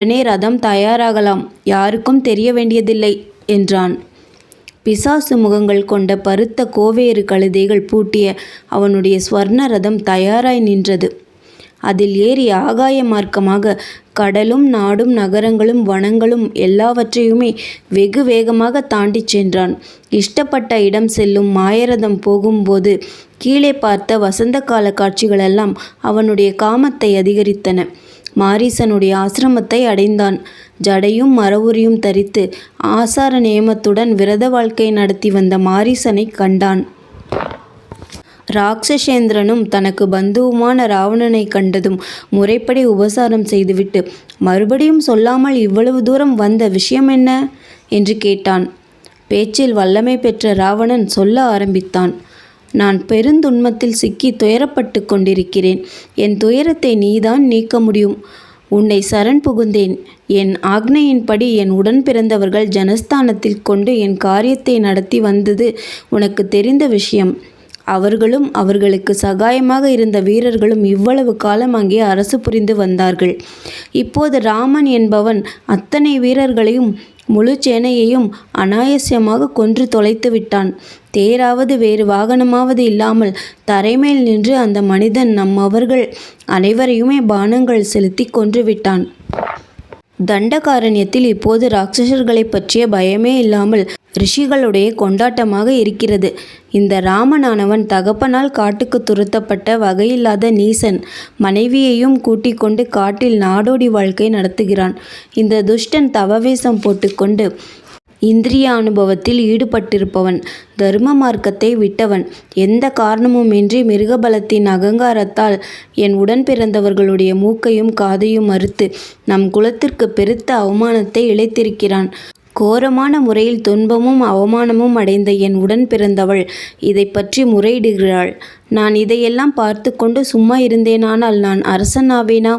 உடனே ரதம் தயாராகலாம், யாருக்கும் தெரிய வேண்டியதில்லை என்றான். பிசாசு முகங்கள் கொண்ட பருத்த கோவேறு கழுதைகள் பூட்டிய அவனுடைய ஸ்வர்ண ரதம் தயாராய் நின்றது. அதில் ஏறி ஆகாய மார்க்கமாக கடலும் நாடும் நகரங்களும் வனங்களும் எல்லாவற்றையுமே வெகு வேகமாக தாண்டிச் சென்றான். இஷ்டப்பட்ட இடம் செல்லும் மாயரதம் போகும்போது கீழே பார்த்த வசந்த கால காட்சிகளெல்லாம் அவனுடைய காமத்தை அதிகரித்தன. மாரீசனுடைய ஆசிரமத்தை அடைந்தான். ஜடையும் மரவுரியும் தரித்து ஆசார நியமத்துடன் விரத வாழ்க்கை நடத்தி வந்த மாரீசனை கண்டான். ராட்சசேந்திரனும் தனக்கு பந்துவுமான ராவணனை கண்டதும் முறைப்படி உபசாரம் செய்துவிட்டு, மறுபடியும் சொல்லாமல் இவ்வளவு தூரம் வந்த விஷயம் என்ன என்று கேட்டான். பேச்சில் வல்லமை பெற்ற ராவணன் சொல்ல ஆரம்பித்தான். நான் பெருந்துன்பத்தில் சிக்கி துயரப்பட்டு கொண்டிருக்கிறேன். என் துயரத்தை நீதான் நீக்க முடியும். உன்னை சரண் புகுந்தேன். என் ஆக்னையின்படி என் உடன் பிறந்தவர்கள் ஜனஸ்தானத்தில் கொண்டு என் காரியத்தை நடத்தி வந்தது உனக்கு தெரிந்த விஷயம். அவர்களும் அவர்களுக்கு சகாயமாக இருந்த வீரர்களும் இவ்வளவு காலம் அங்கே அரசு புரிந்து வந்தார்கள். இப்போது ராமன் என்பவன் அத்தனை வீரர்களையும் முழு சேனையையும் அனாயசியமாக கொன்று தொலைத்து விட்டான். தேராவது வேறு வாகனமாவது இல்லாமல் தரைமேல் நின்று அந்த மனிதன் நம்மவர்கள் அனைவரையுமே பானங்கள் செலுத்தி கொன்று விட்டான். தண்டகாரண்யத்தில் இப்போது ராட்சசர்களை பற்றிய பயமே இல்லாமல் ரிஷிகளுடைய கொண்டாட்டமாக இருக்கிறது. இந்த ராமனானவன் தகப்பனால் காட்டுக்கு துரத்தப்பட்ட வகையில்லாத நீசன். மனைவியையும் கூட்டிக் கொண்டு காட்டில் நாடோடி வாழ்க்கை நடத்துகிறான். இந்த துஷ்டன் தவவேஷம் போட்டுக்கொண்டு இந்திரிய அனுபவத்தில் ஈடுபட்டிருப்பவன், தர்ம மார்க்கத்தை விட்டவன், எந்த காரணமுமின்றி மிருகபலத்தின் அகங்காரத்தால் என் உடன் பிறந்தவர்களுடைய மூக்கையும் காதையும் மறுத்து நம் குலத்திற்கு பெருத்த அவமானத்தை இழைத்திருக்கிறான். கோரமான முறையில் துன்பமும் அவமானமும் அடைந்த என் உடன் பிறந்தவள் இதை பற்றி முறையிடுகிறாள். நான் இதையெல்லாம் பார்த்து கொண்டு சும்மா இருந்தேனானால் நான் அரசன் ஆவேனா?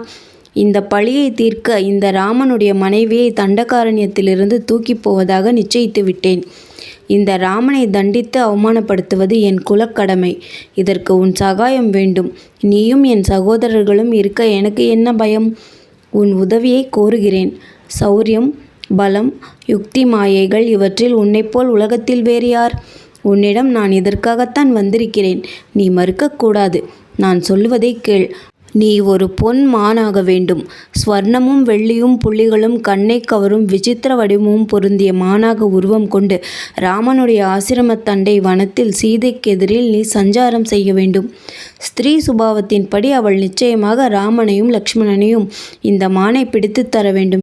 இந்த பழியை தீர்க்க இந்த ராமனுடைய மனைவியை தண்டகாரண்யத்திலிருந்து தூக்கி போவதாக நிச்சயித்து விட்டேன். இந்த ராமனை தண்டித்து அவமானப்படுத்துவது என் குலக்கடமை. இதற்கு உன் சகாயம் வேண்டும். நீயும் என் சகோதரர்களும் இருக்க எனக்கு என்ன பயம்? உன் உதவியை கோருகிறேன். சௌரியம், பலம், யுக்தி, மாயைகள் இவற்றில் உன்னைப்போல் உலகத்தில் வேறு யார்? உன்னிடம் நான் இதற்காகத்தான் வந்திருக்கிறேன். நீ மறுக்கக்கூடாது. நான் சொல்லுவதை கேள். நீ ஒரு பொன் மானாக வேண்டும். ஸ்வர்ணமும் வெள்ளியும் புள்ளிகளும் கண்ணை கவரும் விசித்திர வடிவமும் பொருந்திய மானாக உருவம் கொண்டு ராமனுடைய ஆசிரமத்தண்டை வனத்தில் சீதைக்கெதிரில் நீ சஞ்சாரம் செய்ய வேண்டும். ஸ்திரீ சுபாவத்தின்படி அவள் நிச்சயமாக ராமனையும் லக்ஷ்மணனையும் இந்த மானை பிடித்து தர வேண்டும்.